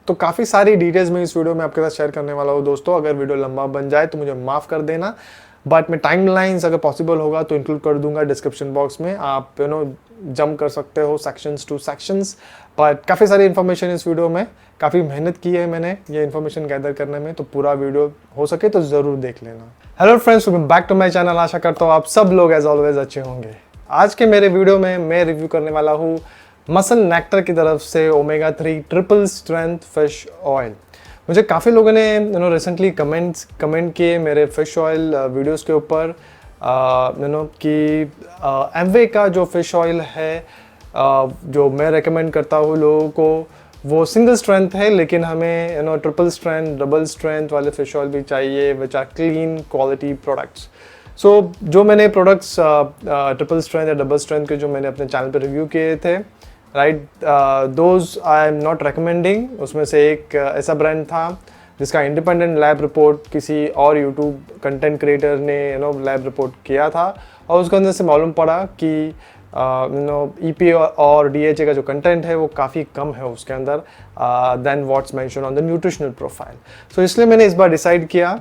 तो काफ़ी सारी डिटेल्स मैं इस वीडियो में आपके साथ शेयर करने वाला हूँ दोस्तों। अगर वीडियो लंबा बन जाए तो मुझे माफ़ कर देना, बट मैं टाइमलाइंस अगर पॉसिबल होगा तो इंक्लूड कर दूंगा डिस्क्रिप्शन बॉक्स में। आप जंप कर सकते हो सेक्शंस टू सेक्शंस। बट काफ़ी सारी इन्फॉर्मेशन इस वीडियो में, काफ़ी मेहनत की है मैंने ये इन्फॉर्मेशन गैदर करने में, तो पूरा वीडियो हो सके तो ज़रूर देख लेना। Hello friends, welcome back to my channel. आशा करता हूँ आप सब लोग एज ऑलवेज अच्छे होंगे। आज के मेरे वीडियो में मैं रिव्यू करने वाला हूँ मसल नेक्टर की तरफ से omega 3 triple strength fish oil. मुझे काफ़ी लोगों ने रिसेंटली कमेंट किए मेरे फिश ऑयल वीडियोस के ऊपर कि एमवे का जो फिश ऑयल है जो मैं रेकमेंड करता हूँ लोगों को, वो सिंगल स्ट्रेंथ है, लेकिन हमें ट्रिपल स्ट्रेंथ डबल स्ट्रेंथ वाले फिश ऑयल भी चाहिए which are clean quality products. So जो मैंने प्रोडक्ट्स ट्रिपल स्ट्रेंथ या डबल स्ट्रेंथ के जो मैंने अपने चैनल पे रिव्यू किए थे, right, those I am not recommending. उसमें से एक ऐसा ब्रांड था जिसका इंडिपेंडेंट लैब रिपोर्ट किसी और यूट्यूब कंटेंट क्रिएटर ने लैब रिपोर्ट किया था, और उसके अंदर से मालूम पड़ा कि EPA और DHA का जो कंटेंट है वो काफ़ी कम है उसके अंदर than what's mention on the nutritional profile. So इसलिए मैंने इस बार डिसाइड किया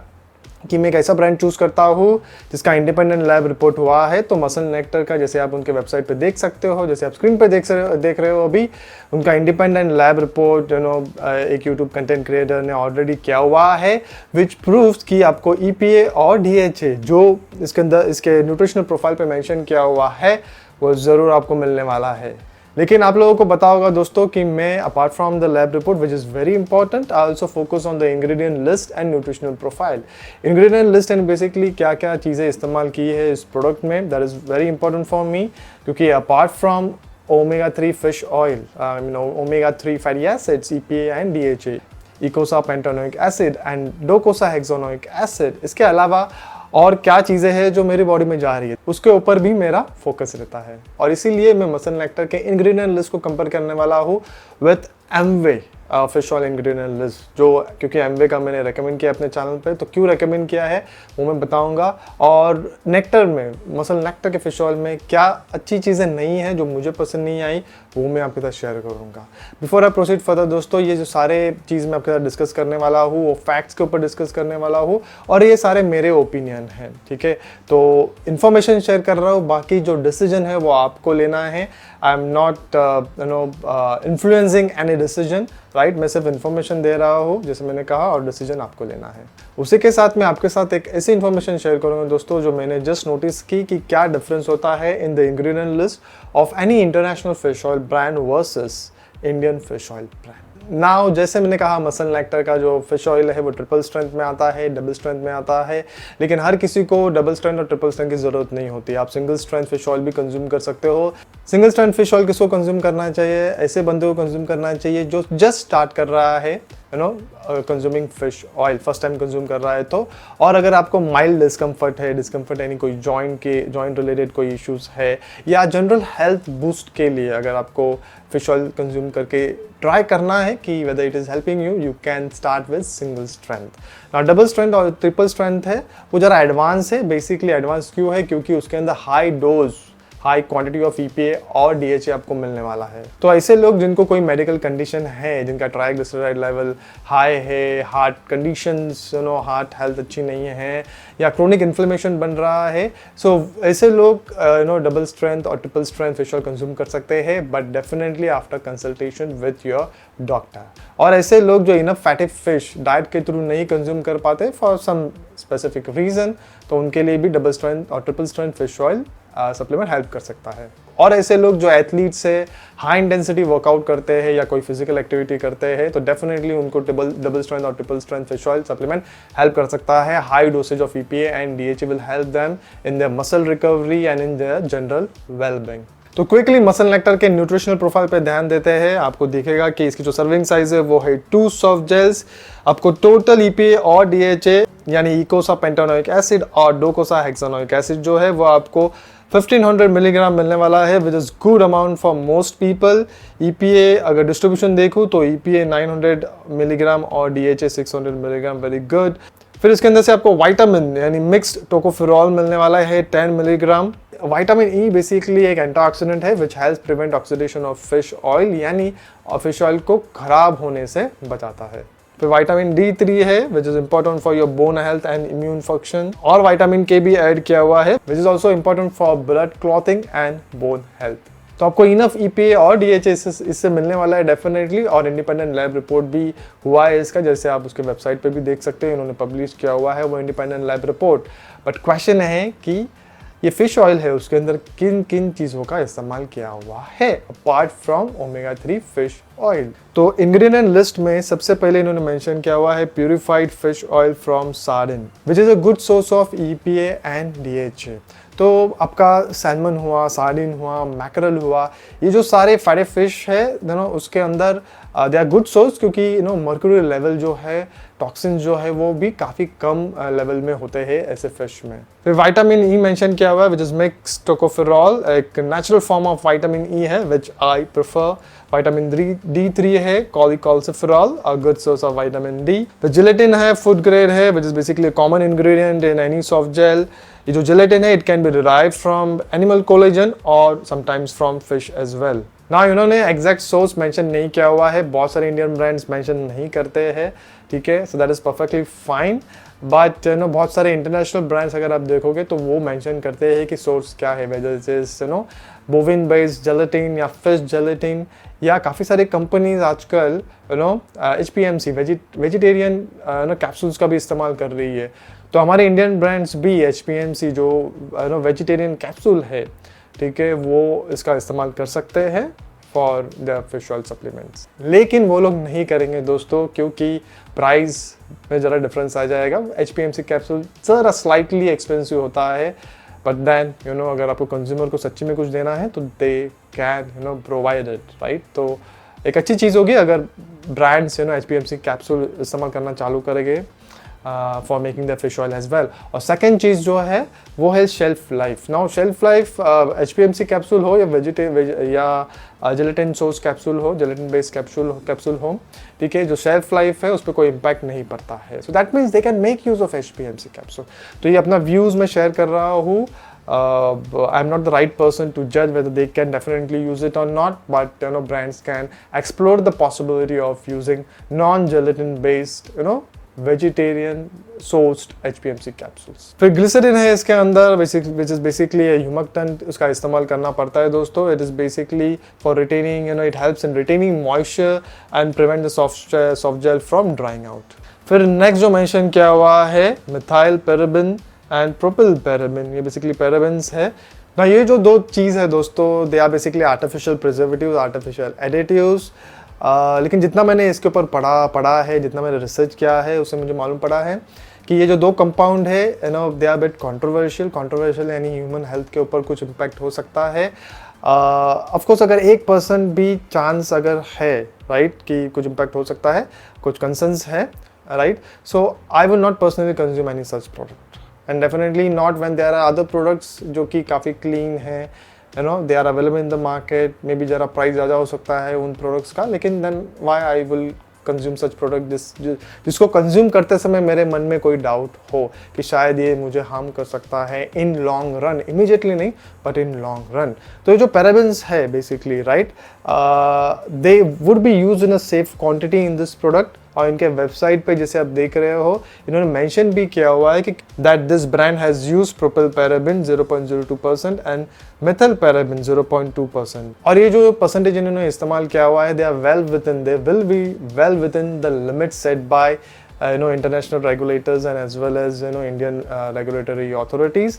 कि मैं एक ऐसा ब्रांड चूज़ करता हूँ जिसका इंडिपेंडेंट लैब रिपोर्ट हुआ है। तो मसल नेक्टर का, जैसे आप उनके वेबसाइट पे देख सकते हो, जैसे आप स्क्रीन पे देख रहे हो अभी, उनका इंडिपेंडेंट लैब रिपोर्ट एक यूट्यूब कंटेंट क्रिएटर ने ऑलरेडी किया हुआ है, विच प्रूव्स कि आपको EPA और DHA जो इसके अंदर इसके न्यूट्रिशनल प्रोफाइल पे मेंशन किया हुआ है वो ज़रूर आपको मिलने वाला है। लेकिन आप लोगों को पता होगा दोस्तों कि मैं apart from the lab report which is very important, I also focus on the ingredient list and nutritional profile. Ingredient list and basically क्या क्या चीज़ें इस्तेमाल की है इस प्रोडक्ट में, that is very important for me, क्योंकि apart from omega 3 fish oil, omega 3 fatty acids, EPA and DHA, eicosapentaenoic acid and docosahexaenoic acid, इसके अलावा और क्या चीज़ें हैं जो मेरी बॉडी में जा रही है, उसके ऊपर भी मेरा फोकस रहता है। और इसीलिए मैं मसल नेक्टर के इंग्रेडिएंट लिस्ट को कंपेयर करने वाला हूँ with Amway fish oil ingredient list, जो क्योंकि एमवे का मैंने रेकमेंड किया अपने चैनल पे, तो क्यों रेकमेंड किया है वो मैं बताऊंगा। और नेक्टर में, मसल नेक्टर के फिश ऑयल में क्या अच्छी चीज़ें नहीं हैं जो मुझे पसंद नहीं आई, वो मैं आपके साथ शेयर करूंगा। बिफोर आई प्रोसीड फर्दर दोस्तों, ये जो सारे चीज़ मैं आपके साथ डिस्कस करने वाला हूँ वो फैक्ट्स के ऊपर डिस्कस करने वाला हूँ, और ये सारे मेरे ओपिनियन हैं, ठीक है। तो इन्फॉर्मेशन शेयर कर रहा हूँ, बाकी जो डिसीजन है वो आपको लेना है। आई am not influencing any decision, right. मैं सिर्फ इन्फॉर्मेशन दे रहा हूँ जैसे मैंने कहा, और डिसीजन आपको लेना है। उसी के साथ मैं आपके साथ एक ऐसी इन्फॉर्मेशन शेयर करूँगा दोस्तों जो मैंने जस्ट नोटिस की कि क्या डिफरेंस होता है in the ingredient list of any international fish oil brand versus Indian fish oil brand. Now जैसे मैंने कहा, मसल नेक्टर का जो फिश ऑयल है वो ट्रिपल स्ट्रेंथ में आता है, डबल स्ट्रेंथ में आता है, लेकिन हर किसी को डबल स्ट्रेंथ और ट्रिपल स्ट्रेंथ की ज़रूरत नहीं होती। आप सिंगल स्ट्रेंथ फिश ऑयल भी कंज्यूम कर सकते हो। सिंगल स्ट्रेंथ फिश ऑयल किसको कंज्यूम करना चाहिए? ऐसे बंदे को कंज्यूम करना चाहिए जो जस्ट स्टार्ट कर रहा है consuming fish oil, first time consume कर रहा है तो। और अगर आपको माइल्ड डिस्कम्फर्ट यानी कोई जॉइंट रिलेटेड कोई इश्यूज है, या जनरल हेल्थ बूस्ट के लिए अगर आपको फिश ऑयल कंज्यूम करके ट्राई करना है कि whether it is helping you, you can start with single strength. और डबल स्ट्रेंथ और ट्रिपल स्ट्रेंथ है वो ज़रा एडवांस है। बेसिकली एडवांस क्यों है? क्योंकि उसके अंदर हाई क्वांटिटी ऑफ EPA और DHA आपको मिलने वाला है। तो ऐसे लोग जिनको कोई मेडिकल कंडीशन है, जिनका ट्राइग्लिसराइड लेवल हाई है, हार्ट कंडीशंस, हार्ट हेल्थ अच्छी नहीं है, या क्रोनिक इन्फ्लेमेशन बन रहा है, सो ऐसे लोग डबल स्ट्रेंथ और triple strength fish oil consume कर सकते हैं, but definitely after consultation with your doctor. और ऐसे लोग जो इनफ फैटी फिश डाइट के थ्रू नहीं कंज्यूम कर पाते फॉर सम स्पेसिफिक रीजन, तो उनके लिए भी डबल स्ट्रेंथ और triple strength fish oil supplement help कर सकता है। और ऐसे लोग जो एथलीट्स है, हाई इंटेंसिटी वर्कआउट करते हैं या कोई फिजिकल एक्टिविटी करते हैं, तो डेफिनेटली उनको डबल स्ट्रेंथ और triple strength fish oil supplement help कर सकता है। High dosage of EPA and DHA will help them in their muscle recovery and in their general wellbeing. तो क्विकली मसल नेक्टर के न्यूट्रिशनल प्रोफाइल पे ध्यान देते हैं। आपको दिखेगा कि इसकी जो सर्विंग साइज है वो है 2 सॉफ्ट जेल्स। आपको टोटल EPA और DHA यानी इकोसा पेंटानोइक एसिड और डोकोसा हेक्सानोइक एसिड जो है वो आपको 1500 मिलीग्राम मिलने वाला है, which is good amount for most people. EPA अगर डिस्ट्रीब्यूशन देखूँ तो EPA 900 मिलीग्राम और DHA 600 मिलीग्राम, वेरी गुड। फिर इसके अंदर से आपको विटामिन यानी मिक्स्ड टोकोफेरॉल मिलने वाला है 10 मिलीग्राम। विटामिन ई बेसिकली एक एंटीऑक्सीडेंट है which helps prevent oxidation of fish oil, यानी फिश ऑयल को खराब होने से बचाता है। फिर विटामिन D3 है which is important for your bone health and immune function, और विटामिन के भी ऐड किया हुआ है which is also important for blood clotting and bone health. तो आपको इनफ EPA और DHA इससे मिलने वाला है डेफिनेटली, और इंडिपेंडेंट लैब रिपोर्ट भी हुआ है इसका, जैसे आप उसके वेबसाइट पे भी देख सकते हैं, उन्होंने पब्लिश किया हुआ है वो independent lab report. But question है कि ये फिश ऑयल है उसके अंदर किन किन चीज़ों का इस्तेमाल किया हुआ है apart from omega 3 fish oil. तो इंग्रेडिएंट लिस्ट में सबसे पहले इन्होंने मेंशन किया हुआ है purified fish oil from sardine which is a good source of EPA and DHA। तो आपका सैल्मन हुआ, सार्डिन हुआ, मैकरल हुआ, ये जो सारे फैटे फिश है उसके अंदर दे आर गुड सोर्स, क्योंकि मर्क्यूरी लेवल जो है, टॉक्सिन जो है वो भी काफ़ी कम लेवल में होते हैं ऐसे फिश में। फिर विटामिन ई मेंशन किया हुआ है विच इज मिक्स्ड टोकोफेरॉल, एक natural form of vitamin E है which I prefer. Vitamin D3 है cholecalciferol, a good source of vitamin D. फिर जिलेटिन है, फूड ग्रेड है which is basically common ingredient in any soft gel. ये जो gelatin है it can be derived from animal collagen और sometimes from fish as well. ना इन्होंने exact source mention नहीं किया हुआ है, बहुत सारे इंडियन ब्रांड्स मेंशन नहीं करते हैं, ठीक है, so that is perfectly fine. But बहुत सारे इंटरनेशनल ब्रांड्स अगर आप देखोगे तो वो मेंशन करते हैं कि सोर्स क्या है, whether it is bovine based gelatin या फिश जेलेटिन, या काफ़ी सारी कंपनीज आजकल HPMC वेजिटेरियन कैप्सूल्स का भी इस्तेमाल कर रही है। तो हमारे इंडियन ब्रांड्स भी HPMC जो वेजिटेरियन कैप्सूल है, ठीक है, वो इसका इस्तेमाल कर सकते हैं for the fish oil supplements. लेकिन वो लोग नहीं करेंगे दोस्तों, क्योंकि प्राइस में ज़रा डिफरेंस आ जाएगा। HPMC कैप्सूल ज़रा स्लाइटली एक्सपेंसिव होता है, बट देन अगर आपको कंज्यूमर को सच्ची में कुछ देना है तो they can provide it, right. तो एक अच्छी चीज़ होगी अगर ब्रांड्स HPMC कैप्सूल इस्तेमाल करना चालू करेंगे for making the fish oil as well. और सेकेंड चीज़ जो है वो है shelf life. Now shelf life HPMC capsule हो या जेलेटिन सोर्स कैप्सूल हो, जेलेटिन बेस्ड कैप्सूल हो, ठीक है, जो शेल्फ लाइफ है उस पर कोई इम्पैक्ट नहीं पड़ता है। So that means they can make use of HPMC capsule. तो ये अपना व्यूज़ में शेयर कर रहा हूँ। I am not the right person to judge whether they can definitely use it or not, but brands can explore the possibility of using non-gelatin based vegetarian sourced HPMC capsules. फिर glycerine है इसके अंदर विच is basically ह्यूमक्टेंट, उसका इस्तेमाल करना पड़ता है दोस्तों। It is basically for retaining it helps in retaining moisture and prevent the soft gel from drying out. फिर नेक्स्ट जो मेंशन किया हुआ है methyl paraben and propyl paraben, ये बेसिकली पैराबेन्स है ना। ये जो दो चीज़ है दोस्तों, they are basically artificial preservatives, artificial additives. लेकिन जितना मैंने इसके ऊपर पढ़ा है, जितना मैंने रिसर्च किया है, उससे मुझे मालूम पड़ा है कि ये जो दो कंपाउंड है दे आर बिट कंट्रोवर्शियल, यानी ह्यूमन हेल्थ के ऊपर कुछ इम्पैक्ट हो सकता है। ऑफ कोर्स अगर 1% भी चांस अगर है, राइट, कि कुछ इम्पैक्ट हो सकता है, कुछ कंसर्न्स है, right, so I will not personally consume any such product, and definitely not when there are other products जो कि काफ़ी क्लीन है, they are available in the market. May be ज़रा प्राइस ज़्यादा हो सकता है उन प्रोडक्ट्स का, लेकिन then why I will consume such product जिसको कंज्यूम करते समय मेरे मन में कोई डाउट हो कि शायद ये मुझे हार्म कर सकता है इन लॉन्ग रन, इमीडिएटली नहीं बट इन लॉन्ग रन। तो ये जो पैराबेन्स है basically, right, they would be use in a safe quantity in this product. और इनके वेबसाइट पे जैसे आप देख रहे हो, इन्होंने मेंशन भी किया हुआ है कि that this brand has used propyl paraben 0.02% and methyl paraben 0.2%। और ये जो परसेंटेज इन्होंने इस्तेमाल किया हुआ है, they will be well within the limit set by international regulators and as well as Indian regulatory authorities.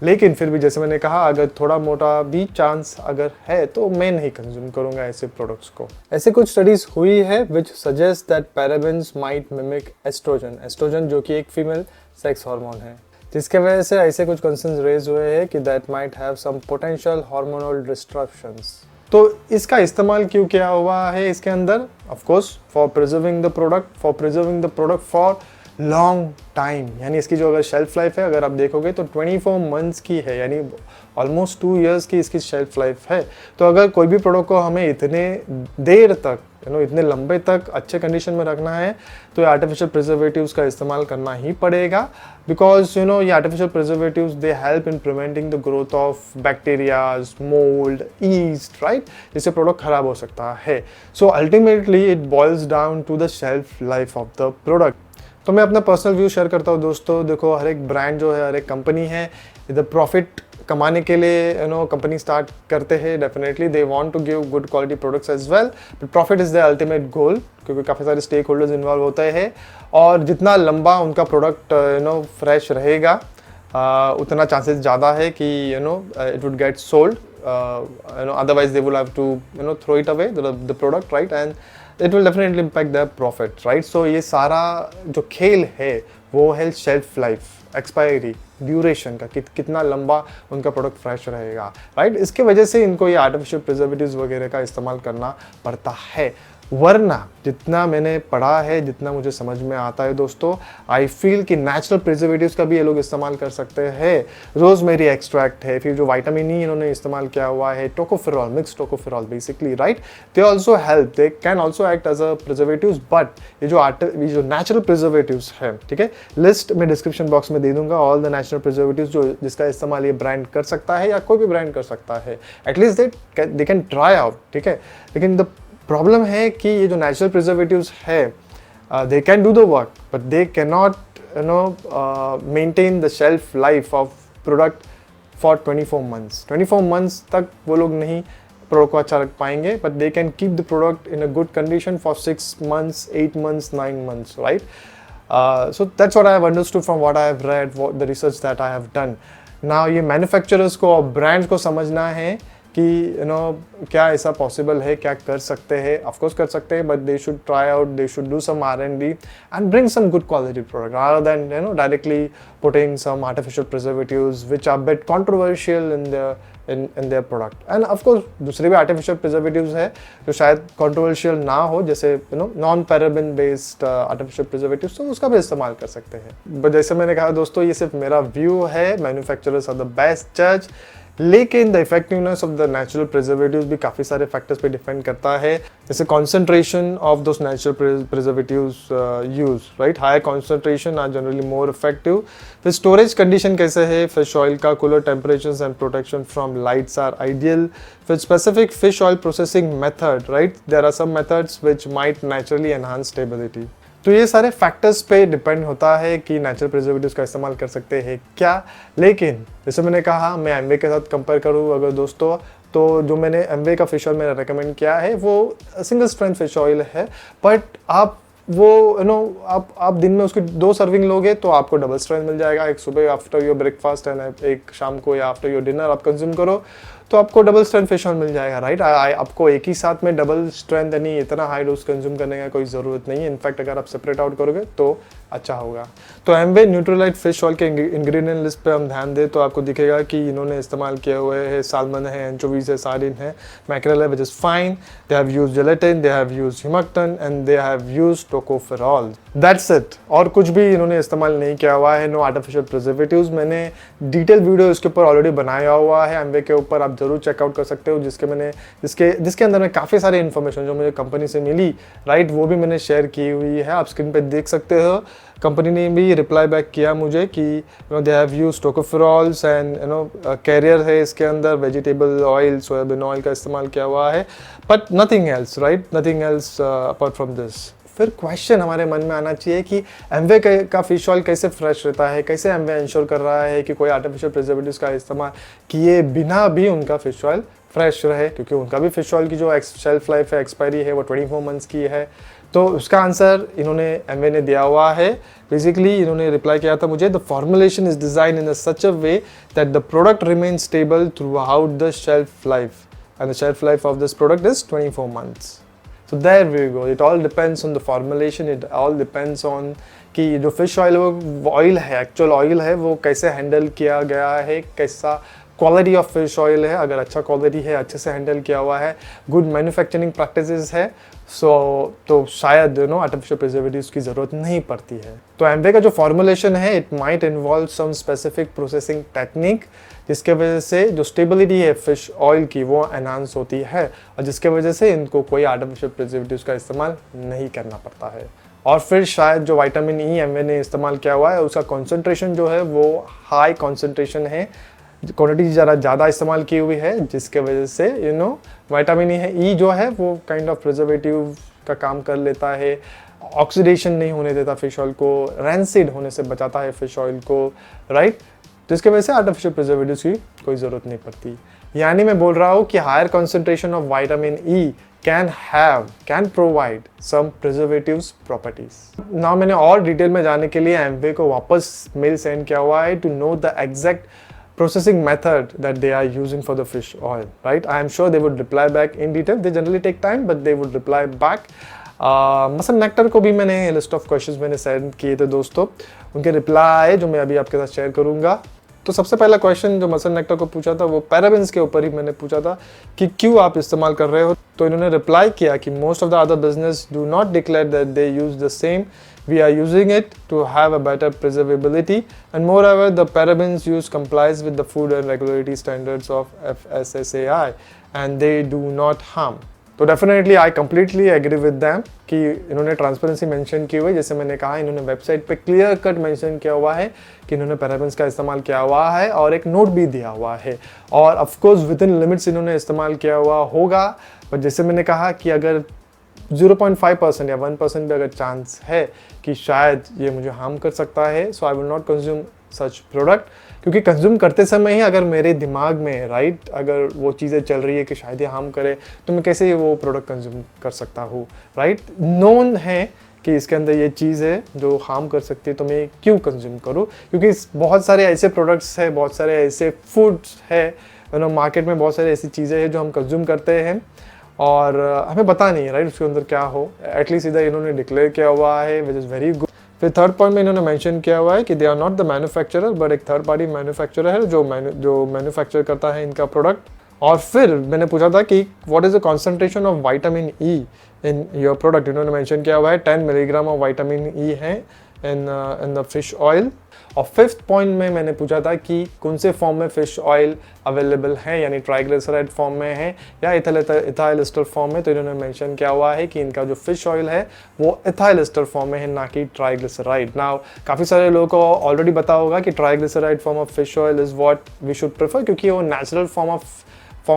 लेकिन फिर भी जैसे मैंने कहा, अगर थोड़ा मोटा भी चांस अगर है तो मैं नहीं कंज्यूम करूंगा ऐसे प्रोडक्ट्स को। ऐसे कुछ स्टडीज हुई है which suggest that parabens might mimic estrogen जो कि एक फीमेल सेक्स हार्मोन है, जिसके वजह से ऐसे कुछ कंसर्न्स रेज हुए हैं कि that might have some potential hormonal disruptions. तो इसका इस्तेमाल क्यों किया हुआ है इसके अंदर? Of course for preserving the product for long time, यानी इसकी जो अगर शेल्फ लाइफ है, अगर आप देखोगे तो 24 मंथ्स की है, यानी ऑलमोस्ट 2 years की इसकी शेल्फ लाइफ है। तो अगर कोई भी प्रोडक्ट को हमें इतने देर तक इतने लंबे तक अच्छे कंडीशन में रखना है तो ये आर्टिफिशियल प्रिजर्वेटिव्स का इस्तेमाल करना ही पड़ेगा, बिकॉज ये artificial preservatives they help in preventing the growth of bacterias, mould, yeast, right, जिससे प्रोडक्ट खराब हो सकता है। So ultimately it boils down to the shelf life of the product. तो मैं अपना पर्सनल व्यू शेयर करता हूँ दोस्तों। देखो, हर एक ब्रांड जो है, हर एक कंपनी है, इधर प्रॉफिट कमाने के लिए कंपनी स्टार्ट करते हैं। Definitely they want to give good quality products as well, but profit is the ultimate goal, क्योंकि काफ़ी सारे स्टेक होल्डर्स इन्वॉल्व होते हैं और जितना लंबा उनका प्रोडक्ट फ्रेश रहेगा उतना चांसेस ज़्यादा है कि it would get sold, otherwise they will have to throw it away the product, right, and it will definitely impact their profit, right? So ये सारा जो खेल है वो है शेल्फ लाइफ, एक्सपायरी, ड्यूरेशन का, कितना लंबा उनका प्रोडक्ट फ्रेश रहेगा, राइट? इसके वजह से इनको ये आर्टिफिशियल प्रिजर्वेटिव्स वगैरह का इस्तेमाल करना पड़ता है। वरना जितना मैंने पढ़ा है, जितना मुझे समझ में आता है दोस्तों, आई फील कि नेचुरल प्रिजर्वेटिव्स का भी ये लोग इस्तेमाल कर सकते हैं। रोजमेरी एक्सट्रैक्ट है, फिर जो विटामिन ई इन्होंने इस्तेमाल किया हुआ है, tocopherol, mix tocopherol basically, right, they also help, they can also act as a preservatives. But ये जो नेचुरल प्रिजर्वेटिव्स है, ठीक है, लिस्ट मैं डिस्क्रिप्शन बॉक्स में दे दूंगा, ऑल द नेचुरल प्रिजर्वेटिव्स जो जिसका इस्तेमाल ये ब्रांड कर सकता है या कोई भी ब्रांड कर सकता है, at least they can try out, ठीक है। लेकिन द प्रॉब्लम है कि ये जो नेचुरल प्रिजर्वेटिव्स है, they can do the work but they can not maintain the shelf life of product for 24 months. 24 months तक वो लोग नहीं प्रोडक्ट को अच्छा रख पाएंगे, but they can keep the product in a good condition for 6 months, 8 months, 9 months, right? So that's what I have understood from what I have read, what the research that I have done. Now ये manufacturers को और brands को समझना है कि क्या ऐसा possible है, क्या कर सकते हैं। ऑफकोर्स कर सकते हैं, but they should try out, they should do some R&D and bring some good quality product rather than directly putting some artificial preservatives which are a bit controversial in their product. And of course दूसरे भी artificial preservatives है जो शायद controversial ना हो, जैसे non-paraben based artificial preservatives, तो उसका भी इस्तेमाल कर सकते हैं। बट जैसे मैंने कहा दोस्तों, ये सिर्फ मेरा व्यू है, मैन्युफैक्चरर्स आर द बेस्ट जज, लेकिन the effectiveness of the natural preservatives भी काफ़ी सारे फैक्टर्स पे डिपेंड करता है, जैसे concentration of those natural preservatives use, right? Higher concentration are generally more effective. फिर स्टोरेज कंडीशन कैसे है फिश ऑयल का, cooler temperatures and protection from lights are ideal. फिर specific fish oil processing method, right, there are some methods which might naturally enhance stability. तो ये सारे factors पे depend होता है कि नेचुरल प्रिजर्वेटिव्स का इस्तेमाल कर सकते हैं क्या। लेकिन जैसे मैंने कहा, मैं एमवे के साथ कंपेयर करूँ अगर दोस्तों, तो जो मैंने एमवे का फिश ऑयल मैंने रेकमेंड किया है वो सिंगल स्ट्रेंथ फिश ऑयल है, बट आप वो आप दिन में उसकी 2 सर्विंग लोगे तो आपको डबल स्ट्रेंथ मिल जाएगा। एक सुबह आफ्टर योर ब्रेकफास्ट एंड एक शाम को या आफ्टर योर डिनर आप कंज्यूम करो तो आपको डबल स्ट्रेंथ फिश ऑयल मिल जाएगा, राइट? आपको एक ही साथ में डबल स्ट्रेंथ यानी इतना हाई डोज कंज्यूम करने का कोई ज़रूरत नहीं है। इनफैक्ट अगर आप सेपरेट आउट करोगे तो अच्छा होगा। तो एमवे न्यूट्रलाइट फिश ऑयल के इंग्रेडिएंट लिस्ट पे हम ध्यान दें तो आपको दिखेगा कि इन्होंने इस्तेमाल किए हुए हैं सालमन है, एंचोवीज है, सार्डिन है, मैक्रेल है, which is fine. They have used gelatin, they have used humectant and they have used tocopherol, that's it. और कुछ भी इन्होंने इस्तेमाल नहीं किया हुआ है, नो आर्टिफिशियल प्रिजर्वेटिव्स। मैंने डिटेल वीडियो इसके ऊपर ऑलरेडी बनाया हुआ है एमवे के ऊपर, आप जरूर चेकआउट कर सकते हो, जिसके अंदर में काफ़ी सारे इन्फॉर्मेशन जो मुझे कंपनी से मिली, राइट, वो भी मैंने शेयर की हुई है, आप स्क्रीन पे देख सकते हो। कंपनी ने भी रिप्लाई बैक किया मुझे कि they have used tocopherols and carrier है इसके अंदर, वेजिटेबल ऑयल, सोयाबीन ऑयल का इस्तेमाल किया हुआ है, but nothing else, right, nothing else apart from this. फिर क्वेश्चन हमारे मन में आना चाहिए कि एमवे का फिश ऑयल कैसे फ्रेश रहता है, कैसे एमवे इंश्योर कर रहा है कि कोई आर्टिफिशियल प्रिजर्वेटिव्स का इस्तेमाल किए बिना भी उनका फिश ऑयल फ्रेश रहे, क्योंकि उनका भी फिश ऑयल की जो शेल्फ लाइफ है, एक्सपायरी है, वो 24 मंथ्स की है। तो उसका आंसर इन्होंने एमवे ने दिया हुआ है। बेसिकली इन्होंने रिप्लाई किया था मुझे, the formulation is design in such a way that the product remain stable through out the shelf life and the shelf life of this product is 24 months. So there we go. It all depends on the formulation. It all depends on कि जो fish oil वो oil है, actual oil है, वो कैसे handle किया गया है, कैसा क्वालिटी ऑफ फिश ऑयल है। अगर अच्छा क्वालिटी है, अच्छे से हैंडल किया हुआ है, गुड मैन्युफैक्चरिंग प्रैक्टिसेस है, तो शायद आर्टिफिशियल प्रिजर्वेटिव्स की ज़रूरत नहीं पड़ती है। तो एमवे का जो फॉर्मुलेशन है, it might involve some specific processing technique, जिसके वजह से जो स्टेबिलिटी है फिश ऑयल की वो एनहांस होती है, और जिसके वजह से इनको कोई आर्टिफिशियल प्रिजर्वेटिव्स का इस्तेमाल नहीं करना पड़ता है। और फिर शायद जो विटामिन ई एमवे ने इस्तेमाल किया हुआ है उसका कॉन्सेंट्रेशन जो है वो हाई कॉन्सेंट्रेशन है, क्वांटिटी ज़्यादा इस्तेमाल की हुई है, जिसके वजह से विटामिन ई जो है वो काइंड ऑफ प्रिजर्वेटिव का काम कर लेता है, ऑक्सीडेशन नहीं होने देता फिश ऑयल को, रैंसिड होने से बचाता है फिश ऑयल को, राइट। जिसके वजह से आर्टिफिशियल प्रिजर्वेटिव्स की कोई ज़रूरत नहीं पड़ती। यानी मैं बोल रहा हूँ कि higher concentration of vitamin E can provide some preservatives properties. Now मैंने और डिटेल में जाने के लिए एमवे को वापस मेल सेंड किया हुआ है to know the exact processing method that they are using for the fish oil, right? I am sure they would reply back in detail. They generally take time, but they would reply back. Muscle nectar को भी मैंने list of questions मैंने send किए थे दोस्तों, उनके reply जो मैं अभी आपके साथ शेयर करूंगा। तो सबसे पहला क्वेश्चन जो मसल नेक्टर को पूछा था वो पैराबेन्स के ऊपर ही मैंने पूछा था कि क्यों आप इस्तेमाल कर रहे हो। तो इन्होंने रिप्लाई किया कि most of the other business do not declare that they use the same, we are using it to have a better preservability, and moreover the parabens used complies with the food and regulatory standards of FSSAI and they do not harm. तो definitely I completely agree with them कि इन्होंने transparency mention की हुई है। जैसे मैंने कहा, इन्होंने वेबसाइट पे क्लियर कट मेंशन किया हुआ है कि इन्होंने पैराबेन्स का इस्तेमाल किया हुआ है और एक नोट भी दिया हुआ है, और of course with in limits इन्होंने इस्तेमाल किया हुआ होगा। पर जैसे मैंने कहा कि अगर 0.5% या 1% भी अगर चांस है कि शायद ये मुझे हार्म कर सकता है, so I will not consume such product, क्योंकि कंज्यूम करते समय ही अगर मेरे दिमाग में राइट अगर वो चीज़ें चल रही है कि शायद ये हार्म करे, तो मैं कैसे वो प्रोडक्ट कंज्यूम कर सकता हूँ, राइट। नोन है कि इसके अंदर ये चीज़ है जो हार्म कर सकती है, तो मैं क्यों कंज्यूम करूँ, क्योंकि बहुत सारे ऐसे प्रोडक्ट्स हैं, बहुत सारे ऐसे फूड्स है मार्केट में, बहुत सारी ऐसी चीज़ें हैं जो हम कंज्यूम करते हैं और हमें पता नहीं है राइट उसके अंदर क्या हो। एटलीस्ट इधर इन्होंने डिक्लेयर किया हुआ है, विच इज़ वेरी गुड। फिर थर्ड पॉइंट में इन्होंने मेंशन किया हुआ है कि they are not the manufacturer, but एक थर्ड पार्टी मैन्युफैक्चरर है जो मैन्युफैक्चर करता है इनका प्रोडक्ट। और फिर मैंने पूछा था कि what is the concentration of vitamin E in your product. इन्होंने मेंशन किया हुआ है 10 मिलीग्राम ऑफ विटामिन ई है इन द फिश ऑयल। और फिफ्थ पॉइंट में मैंने पूछा था कि कौन से फॉर्म में फिश ऑयल अवेलेबल है, यानी ट्राइग्लिसराइड फॉर्म में है या इथाइल एस्टर फॉर्म में। तो इन्होंने मेंशन किया हुआ है कि इनका जो फिश ऑयल है वो इथाइल एस्टर फॉर्म में है, ना कि ट्राइग्लिसराइड। नाउ काफ़ी सारे लोगों को ऑलरेडी पता होगा कि triglyceride form of fish oil is what we should prefer, क्योंकि वो natural form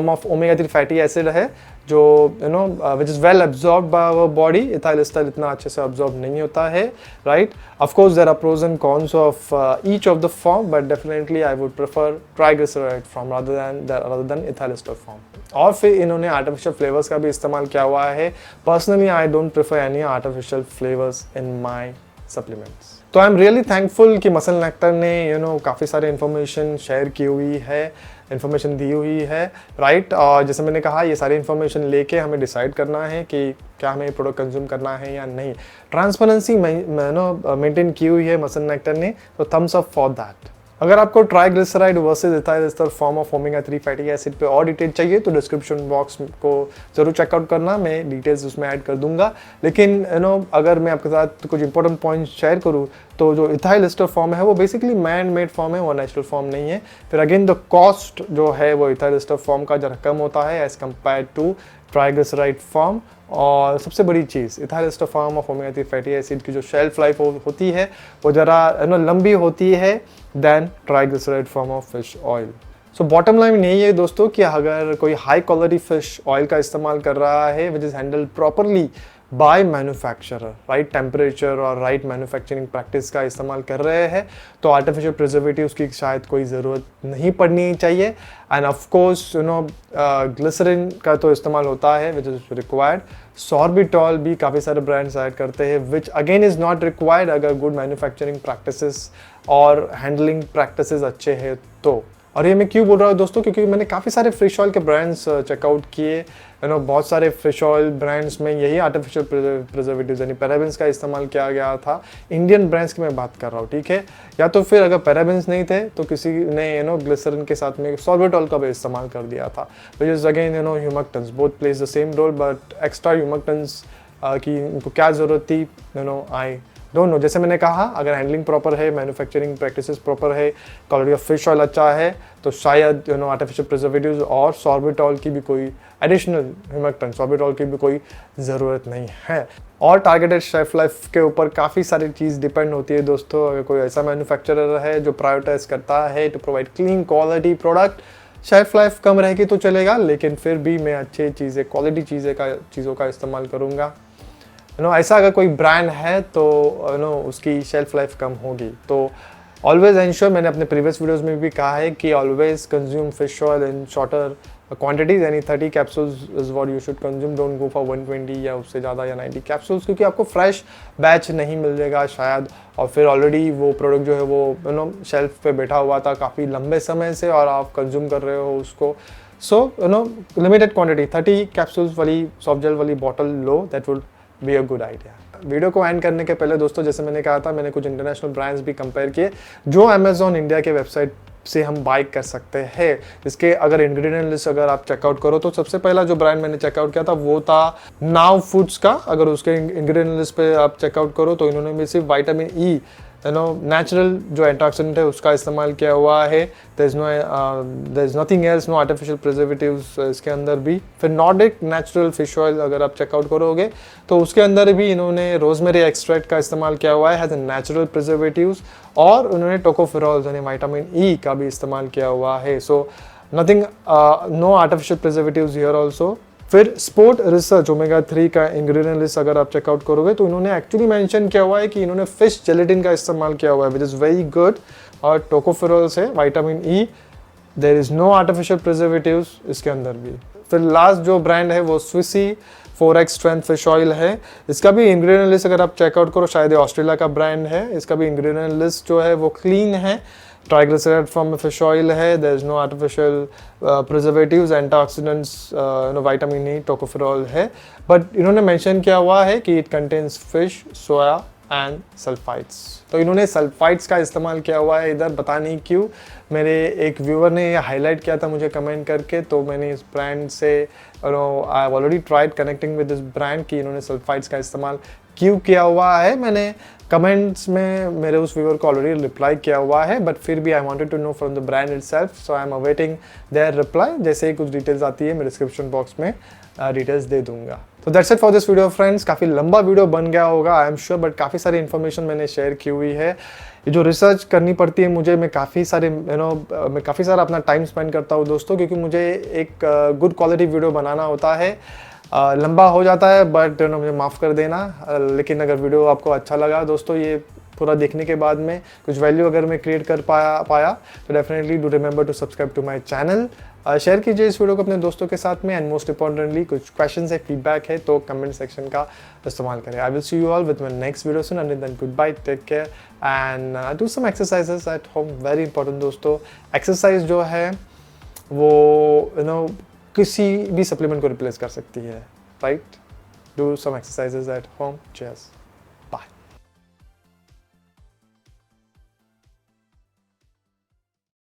of omega 3 fatty acid है जो which is well absorb by our body. Ethyl ester इतना अच्छे से एब्जॉर्ब नहीं होता है, right. Of course there are pros and cons of each of the form, but definitely I would prefer triglyceride form rather than ethyl ester form. और फिर इन्होंने artificial flavours का भी इस्तेमाल किया हुआ है। Personally I don't prefer any artificial flavours in my supplements. तो आई एम रियली थैंकफुल कि मसल नेक्टर ने काफ़ी सारे इन्फॉर्मेशन शेयर की हुई है, इन्फॉर्मेशन दी हुई है, राइट। और जैसे मैंने कहा, ये सारी इन्फॉर्मेशन लेके हमें डिसाइड करना है कि क्या हमें प्रोडक्ट कंज्यूम करना है या नहीं। ट्रांसपेरेंसी मेंटेन की हुई है मसल नेक्टर ने, तो थम्स अप फॉर दैट। अगर आपको triglyceride versus ethyl ester form of omega 3 fatty acid पे और डिटेल चाहिए तो डिस्क्रिप्शन बॉक्स को जरूर चेकआउट करना, मैं डिटेल्स उसमें ऐड कर दूंगा। लेकिन अगर मैं आपके साथ कुछ इंपॉर्टेंट पॉइंट्स शेयर करूँ तो जो इथाइल एस्टर फॉर्म है वो बेसिकली मैन मेड फॉर्म है, वो नेचुरल फॉर्म नहीं है। फिर अगेन द कॉस्ट जो है वो इथाइल एस्टर फॉर्म का ज़रा कम होता है as compare to triglyceride form. और सबसे बड़ी चीज़, ethyl ester form of omega 3 fatty acid की जो शेल्फ लाइफ होती है वो ज़रा लंबी होती है than triglyceride form of fish oil. So bottom line यही है दोस्तों कि अगर कोई हाई क्वालिटी फिश ऑयल का इस्तेमाल कर रहा है which is handled properly by manufacturer, right temperature और राइट मैन्युफैक्चरिंग प्रैक्टिस का इस्तेमाल कर रहे हैं, तो आर्टिफिशियल प्रिजर्वेटिव्स की शायद कोई ज़रूरत नहीं पड़नी चाहिए। एंड ऑफ कोर्स ग्लिसरीन का तो इस्तेमाल होता है विच इज़ रिक्वायर्ड। सॉर्बिटॉल भी काफ़ी सारे ब्रांड्स ऐड करते हैं which again is not required अगर गुड मैन्युफैक्चरिंग प्रैक्टिसेस और हैंडलिंग प्रैक्टिसेस अच्छे हैं तो। और ये मैं क्यों बोल रहा हूँ दोस्तों, क्योंकि मैंने काफ़ी सारे फिश ऑयल के ब्रांड्स चेकआउट किए, बहुत सारे फिश ऑयल ब्रांड्स में यही आर्टिफिशियल प्रिजर्वेटिव्स यानी पैराबेंस का इस्तेमाल किया गया था। इंडियन ब्रांड्स की मैं बात कर रहा हूँ, ठीक है। या तो फिर अगर पैराबेंस नहीं थे तो किसी ने ग्लिसरीन के साथ में सॉर्बिटॉल का भी इस्तेमाल कर दिया था, which is again humectants, both plays the same role, but extra humectants की उनको क्या ज़रूरत थी, आई डोंट नो। जैसे मैंने कहा, अगर हैंडलिंग प्रॉपर है, मैन्युफैक्चरिंग प्रैक्टिसेस प्रॉपर है, क्वालिटी ऑफ फिश ऑयल अच्छा है, तो शायद आर्टिफिशियल प्रिजर्वेटिव्स और सॉर्बिटॉल की भी कोई एडिशनल ह्यूमक्टेंट सॉर्बिटॉल की भी कोई ज़रूरत नहीं है। और टारगेटेड शेल्फ लाइफ के ऊपर काफ़ी सारी चीज़ डिपेंड होती है दोस्तों। अगर कोई ऐसा मैन्युफैक्चरर है जो प्रायोरिटाइज करता है to provide clean quality product, shelf life कम रहेगी तो चलेगा, लेकिन फिर भी मैं अच्छी चीज़ें, क्वालिटी चीज़ों का इस्तेमाल करूँगा। ऐसा अगर कोई ब्रांड है तो उसकी शेल्फ लाइफ कम होगी। तो ऑलवेज एंश्योर, मैंने अपने प्रीवियस वीडियोस में भी कहा है कि always consume fish oil in shorter quantities, यानी 30 capsules is what you should consume, don't go for 120 या उससे ज़्यादा या 90 कैप्सूल्स, क्योंकि आपको फ्रेश बैच नहीं मिलेगा शायद, और फिर ऑलरेडी वो प्रोडक्ट जो है वो शेल्फ पे बैठा हुआ था काफ़ी लंबे समय से और आप कंज्यूम कर रहे हो उसको। सो लिमिटेड क्वान्टिटी 30 कैप्सूल्स वाली सॉफ्ट जेल वाली bottle low, that would be a good idea. Video को एंड करने के पहले दोस्तों, जैसे मैंने कहा था, मैंने कुछ इंटरनेशनल ब्रांड्स भी कंपेयर किए जो अमेजॉन इंडिया के वेबसाइट से हम बाय कर सकते हैं। इसके अगर इंग्रेडिएंट लिस्ट अगर आप चेकआउट करो तो सबसे पहला जो ब्रांड मैंने चेकआउट किया था वो था नाउ फूड्स का। अगर उसके इंग्रेडिएंट लिस्ट पे आप चेकआउट करो तो इन्होंने भी सिर्फ विटामिन ई नेचुरल जो एंटीऑक्सीडेंट है उसका इस्तेमाल किया हुआ है। There is nothing else, no artificial preservatives इसके अंदर भी। फिर नॉर्डिक नेचुरल फिश ऑयल अगर आप चेकआउट करोगे तो उसके अंदर भी इन्होंने रोजमेरी एक्सट्रैक्ट का इस्तेमाल किया हुआ है, हैज अ नेचुरल प्रिजर्वेटिव्स, और उन्होंने टोकोफेरॉल यानी विटामिन ई का भी इस्तेमाल किया हुआ है। So nothing, no artificial preservatives here also. फिर स्पोर्ट रिसर्च ओमेगा 3 का इंग्रेडिएंट लिस्ट अगर आप चेकआउट करोगे तो इन्होंने एक्चुअली मेंशन किया हुआ है कि इन्होंने फिश जेलेटिन का इस्तेमाल किया हुआ है, विच इज़ वेरी गुड, और टोकोफेरॉल से vitamin E, there is no artificial preservatives इसके अंदर भी। फिर लास्ट जो ब्रांड है वो स्विसी 4x स्ट्रेंथ फिश ऑयल है। इसका भी इंग्रेडिएंट लिस्ट अगर आप चेकआउट करो, शायद ये ऑस्ट्रेलिया का ब्रांड है, इसका भी इंग्रेडिएंट लिस्ट जो है वो क्लीन है, ट्राइग्लिसराइड फ्रॉम फिश ऑयल है, there is no artificial preservatives, antioxidants, vitamin E, tocopherol है, बट इन्होंने मेंशन किया हुआ है कि it contains fish, soya and sulphides. तो इन्होंने सल्फाइड्स का इस्तेमाल किया हुआ है इधर, पता नहीं क्यों। मेरे एक व्यूअर ने ये हाईलाइट किया था मुझे कमेंट करके, तो मैंने इस ब्रांड से I have already tried connecting with this brand कि इन्होंने सल्फाइड्स का इस्तेमाल क्यों किया हुआ है। मैंने कमेंट्स में मेरे उस व्यूअर को ऑलरेडी रिप्लाई किया हुआ है, बट फिर भी I wanted to know from the brand itself, so I am awaiting their reply. जैसे ही कुछ डिटेल्स आती है मैं डिस्क्रिप्शन बॉक्स में डिटेल्स दे दूंगा। तो that's it for this video friends. काफ़ी लंबा वीडियो बन गया होगा आई एम श्योर, बट काफ़ी सारी इन्फॉर्मेशन मैंने शेयर की हुई है। ये जो रिसर्च करनी पड़ती है मुझे, मैं काफ़ी सारा अपना टाइम स्पेंड करता हूँ दोस्तों, क्योंकि मुझे एक गुड क्वालिटी वीडियो बनाना होता है। लंबा हो जाता है बट मुझे माफ़ कर देना, लेकिन अगर वीडियो आपको अच्छा लगा दोस्तों, ये पूरा देखने के बाद में कुछ वैल्यू अगर मैं क्रिएट कर पाया तो definitely do remember to subscribe to my channel. Share कीजिए इस वीडियो को अपने दोस्तों के साथ में, एंड मोस्ट इंपॉर्टेंटली कुछ क्वेश्चन है, फीडबैक है तो कमेंट सेक्शन का इस्तेमाल करें। I will see you all with my next video soon, and then good bye, take care and do some exercises at home. Very important दोस्तों, exercise जो है वो किसी भी सप्लीमेंट को रिप्लेस कर सकती है, right? Do some exercises at home. Cheers.